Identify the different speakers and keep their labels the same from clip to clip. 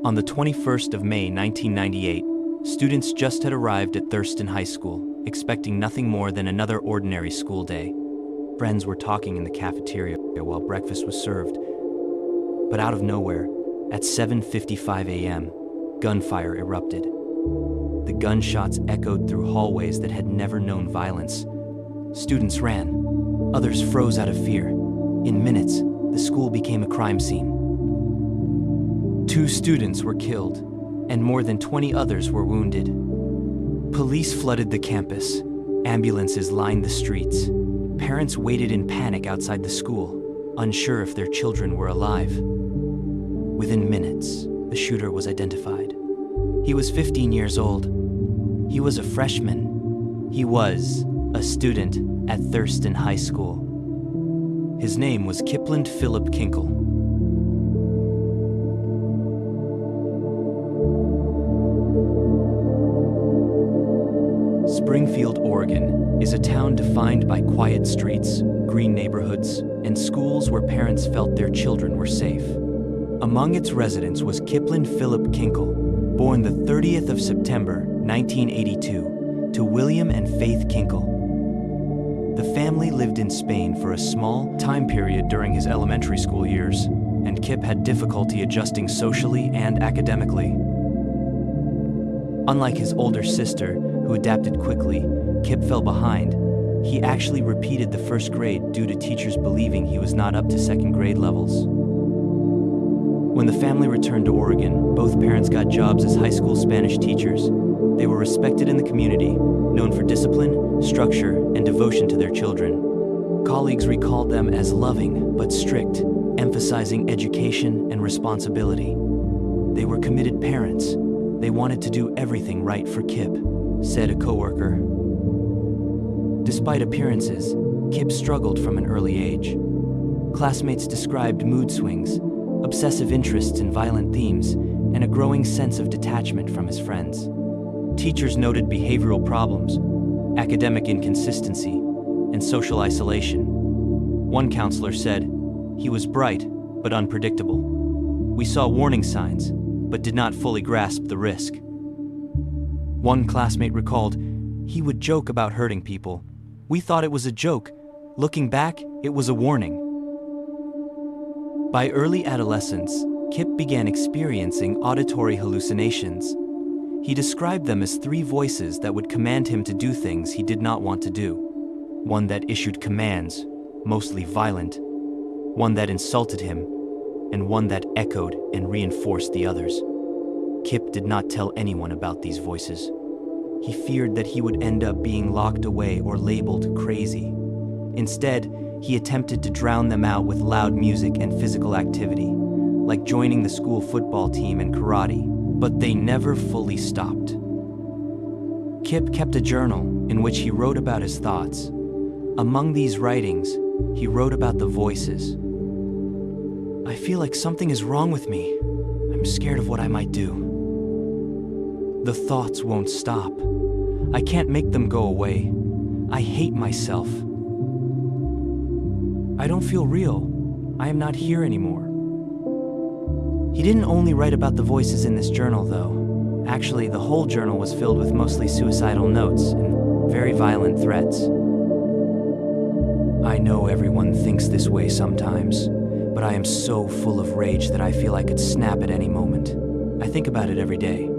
Speaker 1: On the 21st of May 1998, students just had arrived at Thurston High School, expecting nothing more than another ordinary school day. Friends were talking in the cafeteria while breakfast was served. But out of nowhere, at 7:55 a.m., gunfire erupted. The gunshots echoed through hallways that had never known violence. Students ran. Others froze out of fear. In minutes, the school became a crime scene. 2 students were killed, and more than 20 others were wounded. Police flooded the campus. Ambulances lined the streets. Parents waited in panic outside the school, unsure if their children were alive. Within minutes, the shooter was identified. He was 15 years old. He was a freshman. He was a student at Thurston High School. His name was Kipland Phillip Kinkel. Springfield, Oregon, is a town defined by quiet streets, green neighborhoods, and schools where parents felt their children were safe. Among its residents was Kipland Phillip Kinkel, born the 30th of September, 1982, to William and Faith Kinkel. The family lived in Spain for a small time period during his elementary school years, and Kip had difficulty adjusting socially and academically. Unlike his older sister, who adapted quickly, Kip fell behind. He actually repeated the first grade due to teachers believing he was not up to second grade levels. When the family returned to Oregon, both parents got jobs as high school Spanish teachers. They were respected in the community, known for discipline, structure, and devotion to their children. Colleagues recalled them as loving but strict, emphasizing education and responsibility. They were committed parents. They wanted to do everything right for Kip, said a coworker. Despite appearances, Kip struggled from an early age. Classmates described mood swings, obsessive interests in violent themes, and a growing sense of detachment from his friends. Teachers noted behavioral problems, academic inconsistency, and social isolation. One counselor said, "He was bright, but unpredictable. We saw warning signs, but did not fully grasp the risk." One classmate recalled, "He would joke about hurting people. We thought it was a joke. Looking back, it was a warning." By early adolescence, Kip began experiencing auditory hallucinations. He described them as 3 voices that would command him to do things he did not want to do. One that issued commands, mostly violent, one that insulted him, and one that echoed and reinforced the others. Kip did not tell anyone about these voices. He feared that he would end up being locked away or labeled crazy. Instead, he attempted to drown them out with loud music and physical activity, like joining the school football team and karate, but they never fully stopped. Kip kept a journal in which he wrote about his thoughts. Among these writings, he wrote about the voices. "I feel like something is wrong with me. I'm scared of what I might do. The thoughts won't stop. I can't make them go away. I hate myself. I don't feel real. I am not here anymore." He didn't only write about the voices in this journal, though. Actually, the whole journal was filled with mostly suicidal notes and very violent threats. "I know everyone thinks this way sometimes, but I am so full of rage that I feel I could snap at any moment. I think about it every day,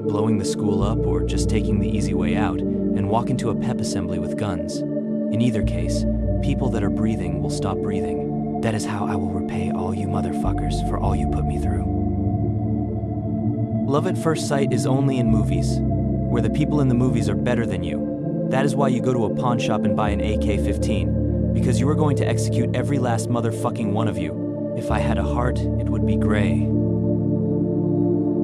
Speaker 1: blowing the school up or just taking the easy way out and walk into a pep assembly with guns. In either case, people that are breathing will stop breathing. That is how I will repay all you motherfuckers for all you put me through." Love at first sight is only in movies, where the people in the movies are better than you. That is why you go to a pawn shop and buy an AK-15, because you are going to execute every last motherfucking one of you. If I had a heart, it would be gray.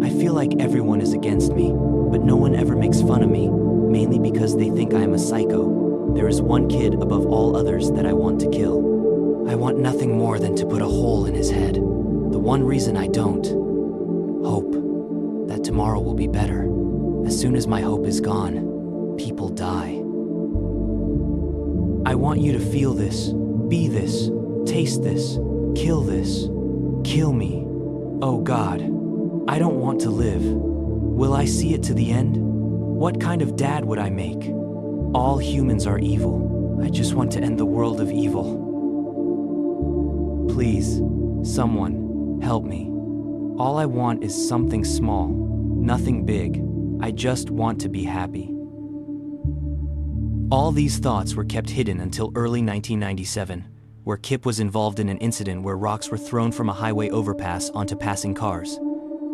Speaker 1: I feel like everyone is against me, but no one ever makes fun of me, mainly because they think I am a psycho. There is one kid above all others that I want to kill. I want nothing more than to put a hole in his head. The one reason I don't. Hope that tomorrow will be better. As soon as my hope is gone, people die. I want you to feel this, be this, taste this, kill this, kill me. Oh God, I don't want to live. Will I see it to the end? What kind of dad would I make? All humans are evil. I just want to end the world of evil. Please, someone, help me. All I want is something small, nothing big. I just want to be happy. All these thoughts were kept hidden until early 1997, where Kip was involved in an incident where rocks were thrown from a highway overpass onto passing cars.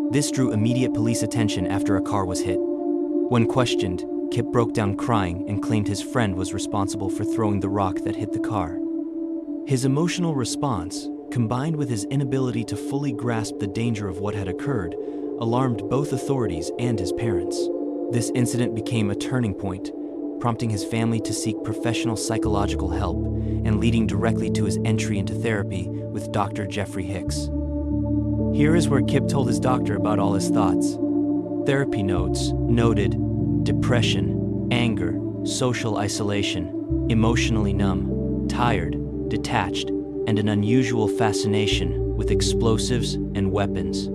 Speaker 1: This drew immediate police attention after a car was hit. When questioned, Kip broke down crying and claimed his friend was responsible for throwing the rock that hit the car. His emotional response, combined with his inability to fully grasp the danger of what had occurred, alarmed both authorities and his parents. This incident became a turning point, prompting his family to seek professional psychological help and leading directly to his entry into therapy with Dr. Jeffrey Hicks. Here is where Kip told his doctor about all his thoughts. Therapy notes noted depression, anger, social isolation, emotionally numb, tired, detached, and an unusual fascination with explosives and weapons.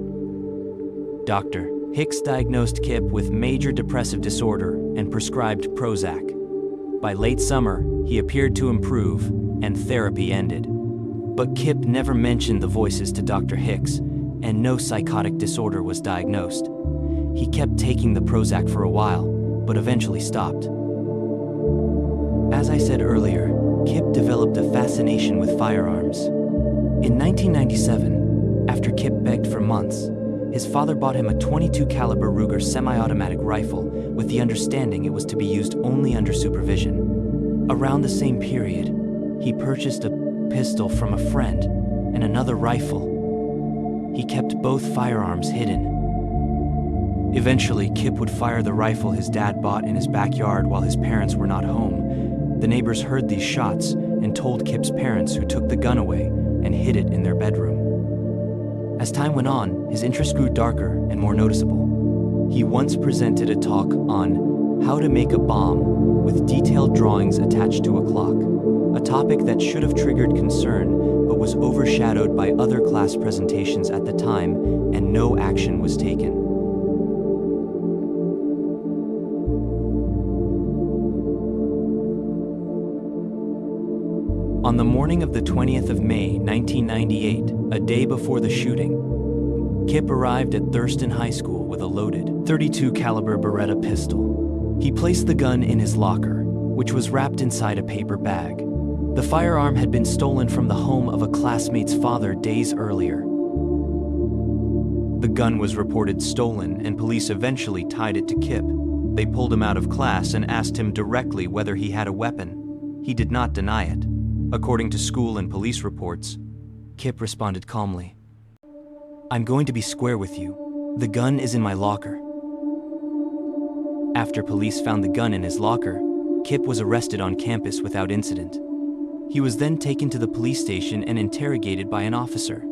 Speaker 1: Dr. Hicks diagnosed Kip with major depressive disorder and prescribed Prozac. By late summer, he appeared to improve, and therapy ended. But Kip never mentioned the voices to Dr. Hicks, and no psychotic disorder was diagnosed. He kept taking the Prozac for a while, but eventually stopped. As I said earlier, Kip developed a fascination with firearms. In 1997, after Kip begged for months, his father bought him a .22 caliber Ruger semi-automatic rifle with the understanding it was to be used only under supervision. Around the same period, he purchased a pistol from a friend and another rifle. He kept both firearms hidden. Eventually, Kip would fire the rifle his dad bought in his backyard while his parents were not home. The neighbors heard these shots and told Kip's parents, who took the gun away and hid it in their bedroom. As time went on, his interest grew darker and more noticeable. He once presented a talk on how to make a bomb with detailed drawings attached to a clock, a topic that should have triggered concern but was overshadowed by other class presentations at the time, and no action was taken. On the morning of the 20th of May, 1998, a day before the shooting, Kip arrived at Thurston Highschool with a loaded .32 caliber Beretta pistol. He placed the gun in his locker, which was wrapped inside a paper bag. The firearm had been stolen from the home of a classmate's father days earlier. The gun was reported stolen, and police eventually tied it to Kip. They pulled him out of class and asked him directly whether he had a weapon. He did not deny it. According to school and police reports, Kip responded calmly, "I'm going to be square with you. The gun is in my locker." After police found the gun in his locker, Kip was arrested on campus without incident. He was then taken to the police station and interrogated by an officer.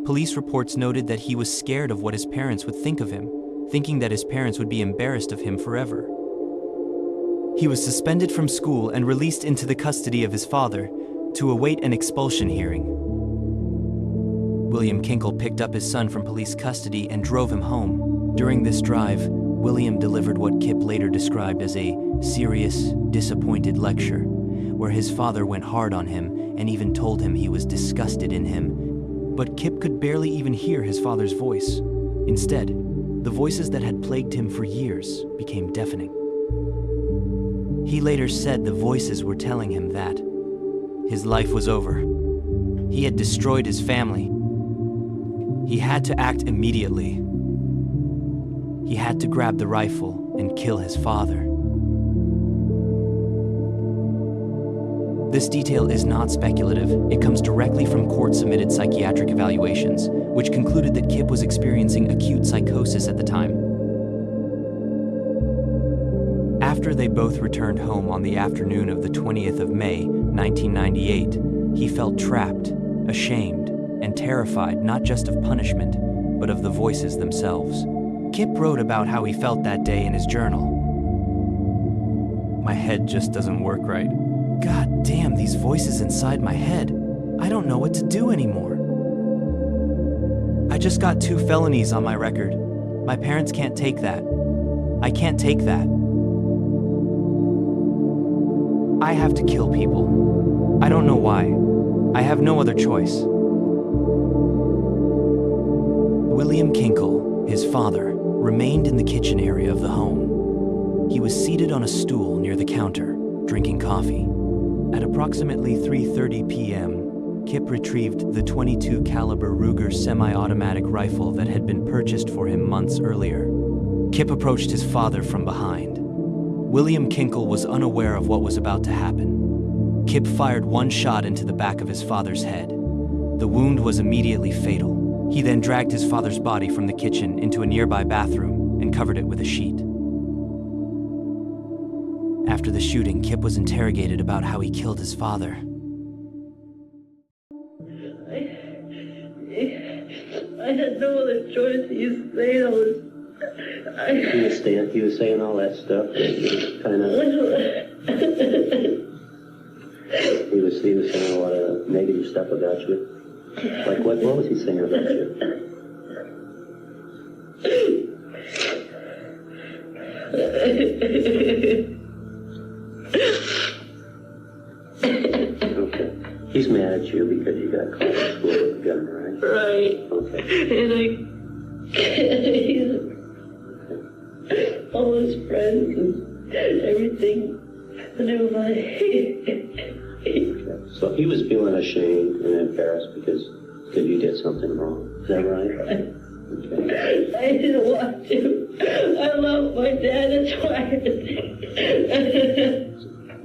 Speaker 1: Police reports noted that he was scared of what his parents would think of him, thinking that his parents would be embarrassed of him forever. He was suspended from school and released into the custody of his father to await an expulsion hearing. William Kinkel picked up his son from police custody and drove him home. During this drive, William delivered what Kip later described as a serious, disappointed lecture, where his father went hard on him and even told him he was disgusted in him. But Kip could barely even hear his father's voice. Instead, the voices that had plagued him for years became deafening. He later said the voices were telling him that his life was over. He had destroyed his family. He had to act immediately. He had to grab the rifle and kill his father. This detail is not speculative. It comes directly from court-submitted psychiatric evaluations, which concluded that Kip was experiencing acute psychosis at the time. After they both returned home on the afternoon of the 20th of May, 1998, he felt trapped, ashamed, and terrified not just of punishment, but of the voices themselves. Kip wrote about how he felt that day in his journal. "My head just doesn't work right. God damn, these voices inside my head. I don't know what to do anymore. I just got 2 felonies on my record. My parents can't take that. I can't take that. I have to kill people. I don't know why. I have no other choice. William Kinkel, his father, remained in the kitchen area of the home. He was seated on a stool near the counter, drinking coffee. At approximately 3:30 p.m., Kip retrieved the .22 caliber Ruger semi-automatic rifle that had been purchased for him months earlier. Kip approached his father from behind. William Kinkel was unaware of what was about to happen. Kip fired one shot into the back of his father's head. The wound was immediately fatal. He then dragged his father's body from the kitchen into a nearby bathroom and covered it with a sheet. After the shooting, Kip was interrogated about how he killed his father.
Speaker 2: I had no other choice. He was saying all this.
Speaker 3: He was saying all that stuff. He was saying a lot of negative stuff about you. Like what was he saying about you? Okay. He's mad at you because you got caught in school with a gun, right?
Speaker 2: Right.
Speaker 3: Okay.
Speaker 2: And all his friends and everything knew about it.
Speaker 3: So he was feeling ashamed and embarrassed because you did something wrong. Is that right? Okay.
Speaker 2: I didn't want to. I love my dad, that's why.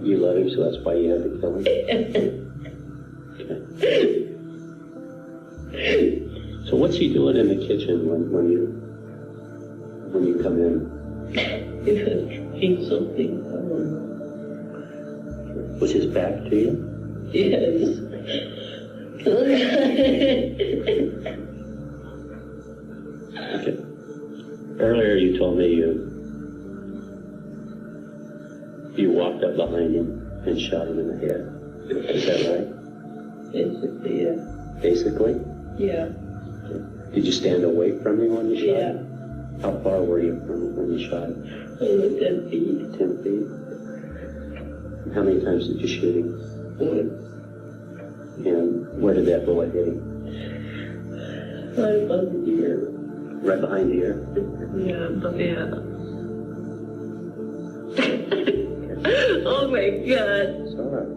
Speaker 3: You love him, so that's why you had to kill him? Okay. So what's he doing in the kitchen when you come in?
Speaker 2: He was drinking something.
Speaker 3: Was his back to you?
Speaker 2: Yes.
Speaker 3: Okay. Earlier you told me you walked up behind him and shot him in the head. Is that right?
Speaker 2: Basically, yeah.
Speaker 3: Basically?
Speaker 2: Yeah.
Speaker 3: Did you stand away from him when you shot
Speaker 2: Yeah.
Speaker 3: him? How far were you from him when you shot him?
Speaker 2: 10 feet.
Speaker 3: 10 feet? And how many times did you shoot him?
Speaker 2: Once.
Speaker 3: And where did that bullet hit him?
Speaker 2: Right above the ear.
Speaker 3: Right behind the ear?
Speaker 2: Yeah, but yeah. Oh my God.
Speaker 3: It's all right.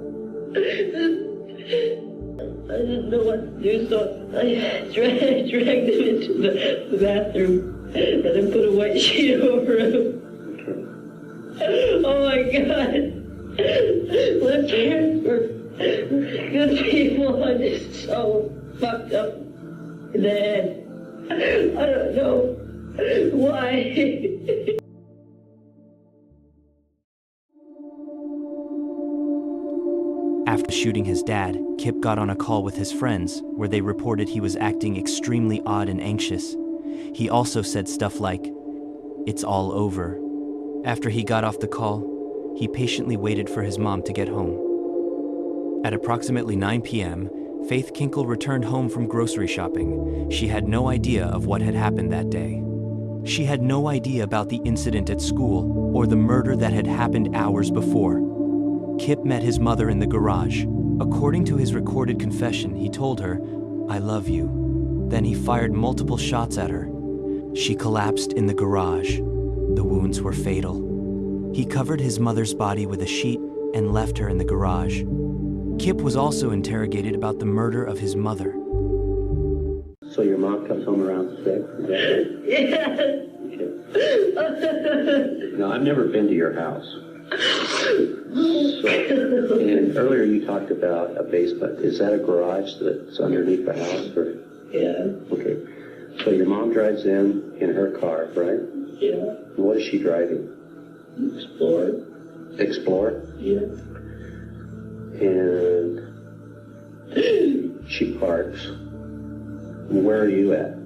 Speaker 2: I didn't know what to do, so I dragged him into the bathroom and then put a white sheet over him.
Speaker 3: Okay.
Speaker 2: Oh my God. My parents were good people. I'm just so fucked up in the head. I don't know why.
Speaker 1: After shooting his dad, Kip got on a call with his friends, where they reported he was acting extremely odd and anxious. He also said stuff like, "It's all over." After he got off the call, he patiently waited for his mom to get home. At approximately 9 p.m., Faith Kinkel returned home from grocery shopping. She had no idea of what had happened that day. She had no idea about the incident at school or the murder that had happened hours before. Kip met his mother in the garage. According to his recorded confession, he told her, "I love you." Then he fired multiple shots at her. She collapsed in the garage. The wounds were fatal. He covered his mother's body with a sheet and left her in the garage. Kip was also interrogated about the murder of his mother.
Speaker 3: So your mom comes home around 6, is that right?
Speaker 2: Yes.
Speaker 3: Okay. No, I've never been to your house. So, and earlier you talked about a basement. Is that a garage that's underneath the house? Or?
Speaker 2: Yeah.
Speaker 3: Okay. So your mom drives in her car, right?
Speaker 2: Yeah.
Speaker 3: What is she driving?
Speaker 2: Explorer.
Speaker 3: Explorer?
Speaker 2: Yeah.
Speaker 3: And she parks. Where are you at?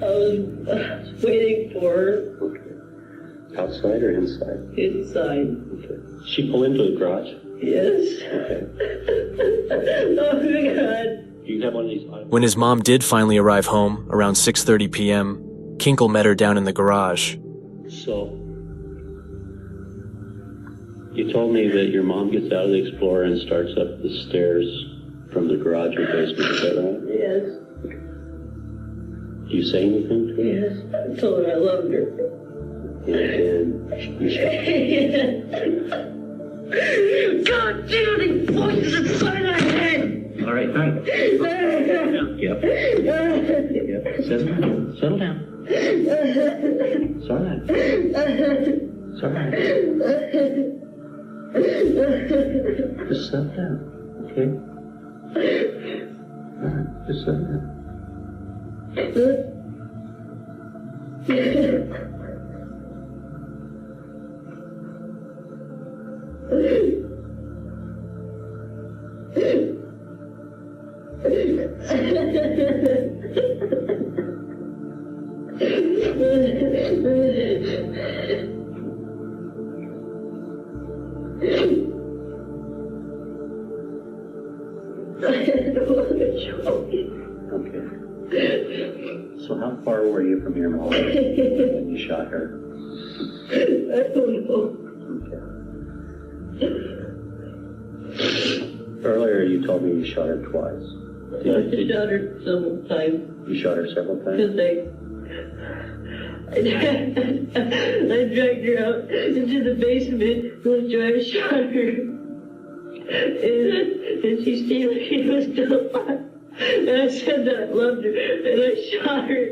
Speaker 2: I was waiting for her
Speaker 3: Okay. Outside or inside?
Speaker 2: inside.
Speaker 3: Okay. She pull into the garage?
Speaker 2: Yes.
Speaker 3: Okay.
Speaker 2: Oh my God.
Speaker 3: Do you have one of these?
Speaker 4: When his mom did finally arrive home around 6:30 p.m., Kinkel met her down in the garage.
Speaker 3: So, you told me that your mom gets out of the Explorer and starts up the stairs from the garage or basement, is that right?
Speaker 2: Yes.
Speaker 3: Do you say anything to her?
Speaker 2: Yes. I told her I loved her.
Speaker 3: And you shot her?
Speaker 2: God damn it! Voices inside my head!
Speaker 3: All right, fine. Yep. Yep. Settle down. Settle down. It's all right. It's all right. Just settle down, okay? All right, just settle down. Okay. So how far were you from your mom when you shot her?
Speaker 2: I don't know.
Speaker 3: Okay. Earlier you told me you shot her twice.
Speaker 2: I shot her several times.
Speaker 3: You shot her several times?
Speaker 2: Because I dragged her out into the basement after I shot her. And she stayed like she was still alive. And I said that I loved her, and I shot her.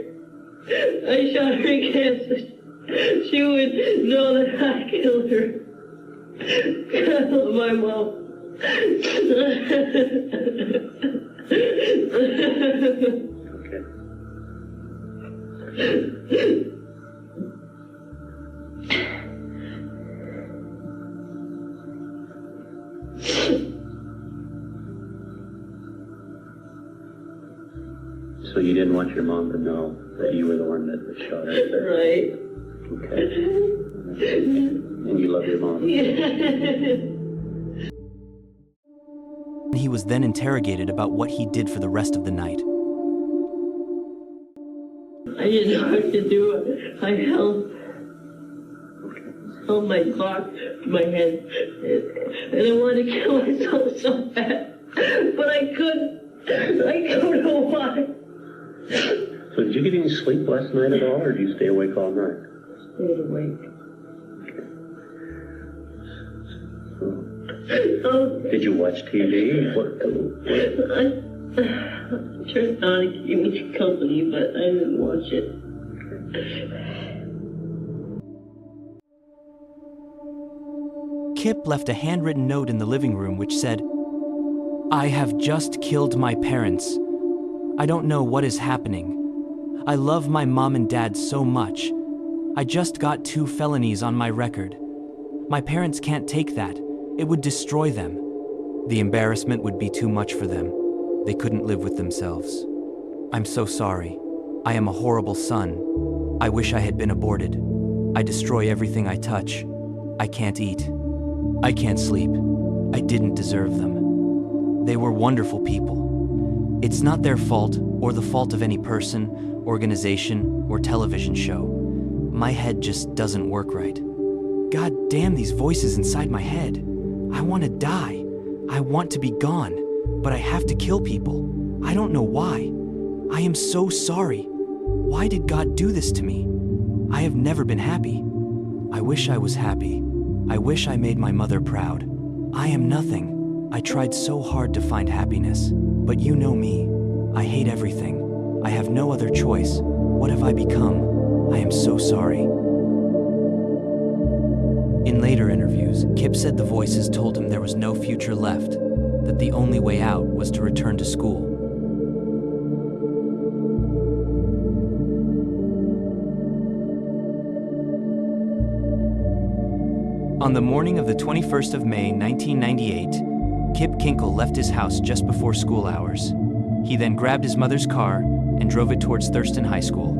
Speaker 2: I shot her again so she would know that I killed her. I love my mom.
Speaker 3: So you didn't want your mom to know that you were the one that shot her?
Speaker 2: Right.
Speaker 3: Okay. And you love your mom?
Speaker 1: He was then interrogated about what he did for the rest of the night.
Speaker 2: I didn't know what to do. I held my clock to my head, and I wanted to kill myself so bad, but I couldn't. I don't know why.
Speaker 3: So did you get any sleep last night at all, or did you stay awake all night?
Speaker 2: Stayed awake.
Speaker 3: Did you watch TV?
Speaker 2: I turned on to keep me company, but I didn't watch it.
Speaker 1: Kip left a handwritten note in the living room which said, "I have just killed my parents. I don't know what is happening. I love my mom and dad so much. I just got 2 felonies on my record. My parents can't take that. It would destroy them. The embarrassment would be too much for them. They couldn't live with themselves. I'm so sorry. I am a horrible son. I wish I had been aborted. I destroy everything I touch. I can't eat. I can't sleep. I didn't deserve them. They were wonderful people. It's not their fault or the fault of any person, organization, or television show. My head just doesn't work right. God damn these voices inside my head. I want to die. I want to be gone, but I have to kill people. I don't know why. I am so sorry. Why did God do this to me? I have never been happy. I wish I was happy. I wish I made my mother proud. I am nothing. I tried so hard to find happiness, but you know me. I hate everything. I have no other choice. What have I become? I am so sorry." In later interviews, Kip said the voices told him there was no future left, that the only way out was to return to school. On the morning of the 21st of May, 1998, Kip Kinkel left his house just before school hours. He then grabbed his mother's car and drove it towards Thurston High School.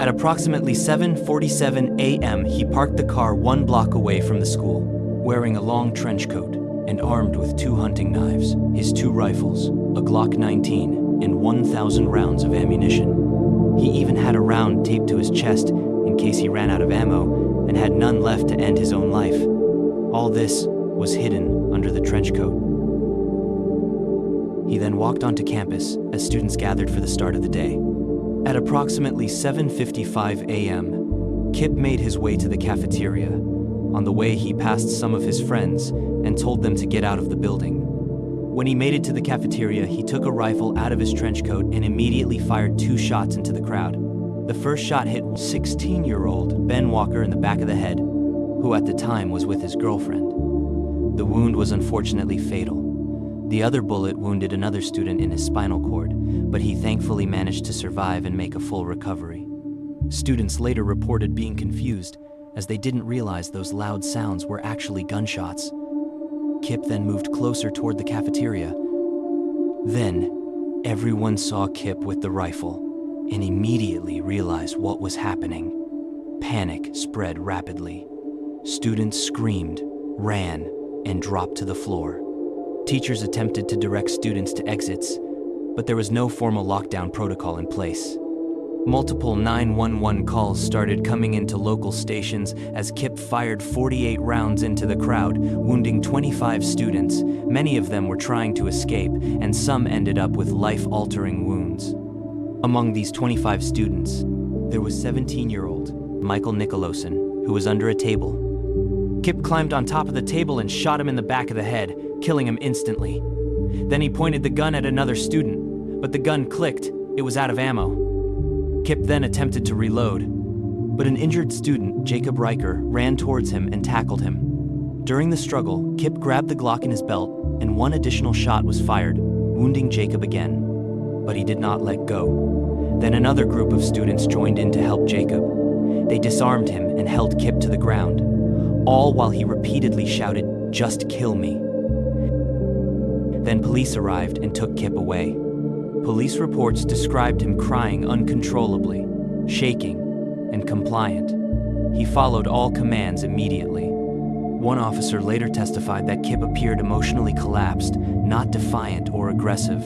Speaker 1: At approximately 7:47 a.m., he parked the car 1 block away from the school, wearing a long trench coat and armed with 2 hunting knives, his 2 rifles, a Glock 19, and 1,000 rounds of ammunition. He even had a round taped to his chest in case he ran out of ammo and had none left to end his own life. All this was hidden under the trench coat. He then walked onto campus as students gathered for the start of the day. At approximately 7:55 a.m., Kip made his way to the cafeteria. On the way, he passed some of his friends and told them to get out of the building. When he made it to the cafeteria, he took a rifle out of his trench coat and immediately fired 2 shots into the crowd. The first shot hit 16-year-old Ben Walker in the back of the head, who at the time was with his girlfriend. The wound was unfortunately fatal. The other bullet wounded another student in his spinal cord, but he thankfully managed to survive and make a full recovery. Students later reported being confused, as they didn't realize those loud sounds were actually gunshots. Kip then moved closer toward the cafeteria. Then, everyone saw Kip with the rifle and immediately realized what was happening. Panic spread rapidly. Students screamed, ran, and dropped to the floor. Teachers attempted to direct students to exits, but there was no formal lockdown protocol in place. Multiple 911 calls started coming into local stations as Kip fired 48 rounds into the crowd, wounding 25 students. Many of them were trying to escape, and some ended up with life-altering wounds. Among these 25 students, there was 17-year-old Michael Nicoloson, who was under a table. Kip climbed on top of the table and shot him in the back of the head, killing him instantly. Then he pointed the gun at another student, but the gun clicked. It was out of ammo. Kip then attempted to reload, but an injured student, Jacob Riker, ran towards him and tackled him. During the struggle, Kip grabbed the Glock in his belt, and 1 additional shot was fired, wounding Jacob again. But he did not let go. Then another group of students joined in to help Jacob. They disarmed him and held Kip to the ground, all while he repeatedly shouted, "Just kill me." Then police arrived and took Kip away. Police reports described him crying uncontrollably, shaking, and compliant. He followed all commands immediately. One officer later testified that Kip appeared emotionally collapsed, not defiant or aggressive.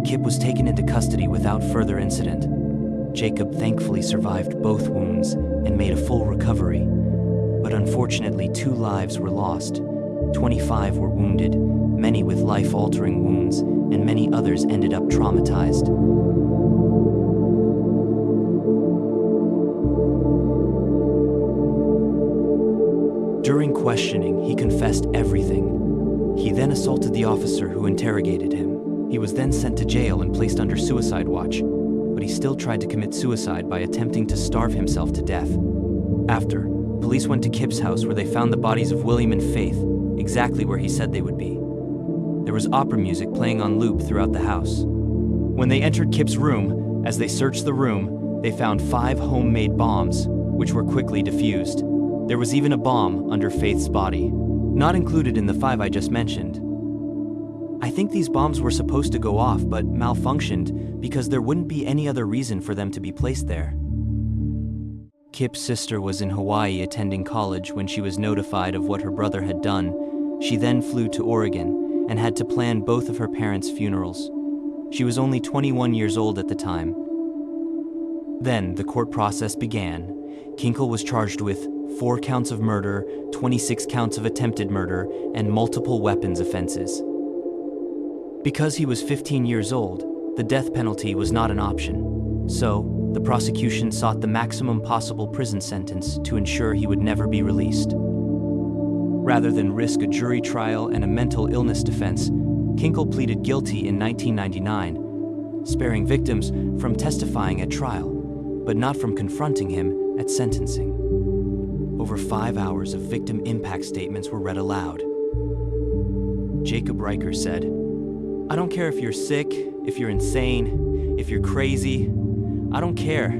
Speaker 1: Kip was taken into custody without further incident. Jacob thankfully survived both wounds and made a full recovery. But unfortunately, 2 lives were lost. 25 were wounded, many with life-altering wounds, and many others ended up traumatized. During questioning, he confessed everything. He then assaulted the officer who interrogated him. He was then sent to jail and placed under suicide watch, but he still tried to commit suicide by attempting to starve himself to death. After, police went to Kip's house where they found the bodies of William and Faith, exactly where he said they would be. There was opera music playing on loop throughout the house. When they entered Kip's room, as they searched the room, they found 5 homemade bombs, which were quickly defused. There was even a bomb under Faith's body, not included in the 5 I just mentioned. I think these bombs were supposed to go off but malfunctioned because there wouldn't be any other reason for them to be placed there. Kip's sister was in Hawaii attending college when she was notified of what her brother had done. She then flew to Oregon and had to plan both of her parents' funerals. She was only 21 years old at the time. Then the court process began. Kinkel was charged with 4 counts of murder, 26 counts of attempted murder, and multiple weapons offenses. Because he was 15 years old, the death penalty was not an option. So, the prosecution sought the maximum possible prison sentence to ensure he would never be released. Rather than risk a jury trial and a mental illness defense, Kinkel pleaded guilty in 1999, sparing victims from testifying at trial, but not from confronting him at sentencing. Over 5 hours of victim impact statements were read aloud. Jacob Riker said, "I don't care if you're sick, if you're insane, if you're crazy. I don't care.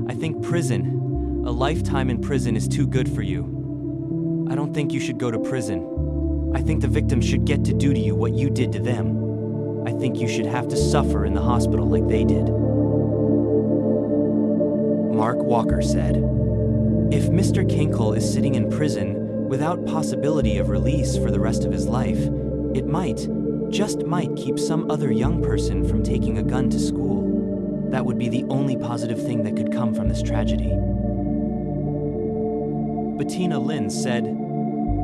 Speaker 1: I think prison, a lifetime in prison is too good for you. I don't think you should go to prison. I think the victims should get to do to you what you did to them. I think you should have to suffer in the hospital like they did." Mark Walker said, "If Mr. Kinkel is sitting in prison without possibility of release for the rest of his life, it might, just might keep some other young person from taking a gun to school. That would be the only positive thing that could come from this tragedy. Bettina Lynn said,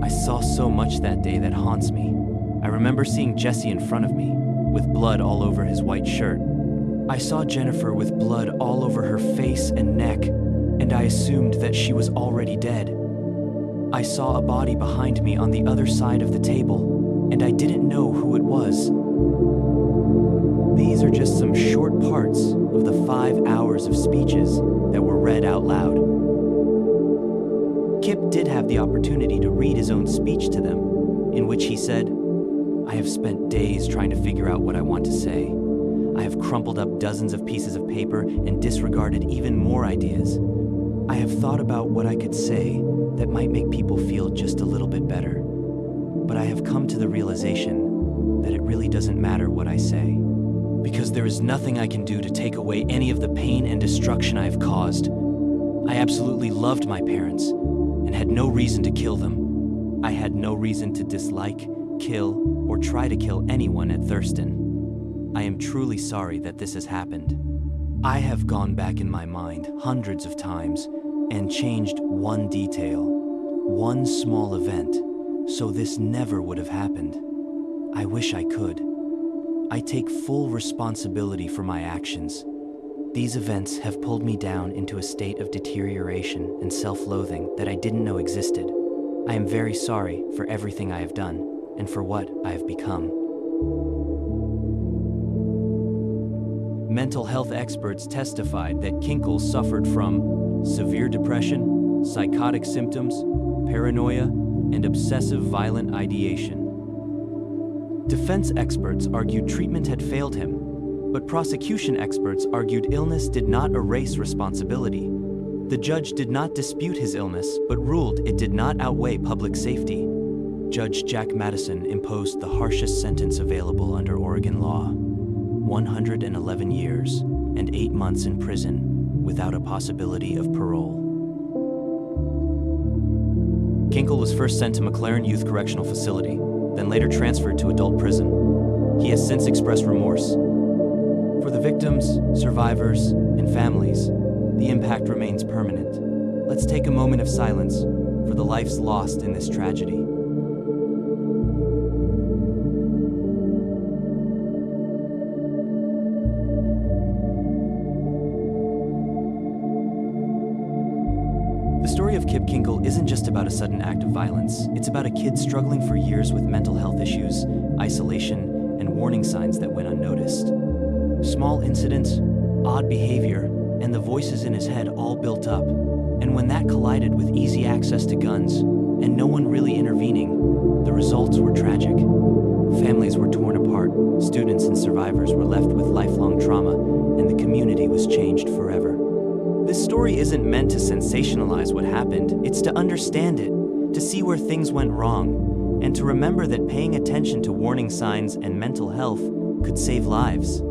Speaker 1: "I saw so much that day that haunts me. I remember seeing Jesse in front of me, with blood all over his white shirt. I saw Jennifer with blood all over her face and neck, and I assumed that she was already dead. I saw a body behind me on the other side of the table, and I didn't know who it was." These are just some short parts of the 5 hours of speeches that were read out loud. Kip did have the opportunity to read his own speech to them, in which he said, "I have spent days trying to figure out what I want to say. I have crumpled up dozens of pieces of paper and disregarded even more ideas. I have thought about what I could say that might make people feel just a little bit better. But I have come to the realization that it really doesn't matter what I say, because there is nothing I can do to take away any of the pain and destruction I have caused. I absolutely loved my parents and had no reason to kill them. I had no reason to dislike, kill, or try to kill anyone at Thurston. I am truly sorry that this has happened. I have gone back in my mind hundreds of times and changed one detail, one small event, so this never would have happened. I wish I could. I take full responsibility for my actions. These events have pulled me down into a state of deterioration and self-loathing that I didn't know existed. I am very sorry for everything I have done and for what I have become." Mental health experts testified that Kinkel suffered from severe depression, psychotic symptoms, paranoia, and obsessive violent ideation. Defense experts argued treatment had failed him, but prosecution experts argued illness did not erase responsibility. The judge did not dispute his illness, but ruled it did not outweigh public safety. Judge Jack Madison imposed the harshest sentence available under Oregon law: 111 years and 8 months in prison without a possibility of parole. Kinkel was first sent to McLaren Youth Correctional Facility, then later transferred to adult prison. He has since expressed remorse. For the victims, survivors, and families, the impact remains permanent. Let's take a moment of silence for the lives lost in this tragedy. The story of Kip Kinkel isn't just about a sudden act of violence. It's about a kid struggling for years with mental health issues, isolation, and warning signs that went unnoticed. Small incidents, odd behavior, and the voices in his head all built up. And when that collided with easy access to guns, and no one really intervening, the results were tragic. Families were torn apart, students and survivors were left with lifelong trauma, and the community was changed forever. This story isn't meant to sensationalize what happened, it's to understand it, to see where things went wrong, and to remember that paying attention to warning signs and mental health could save lives.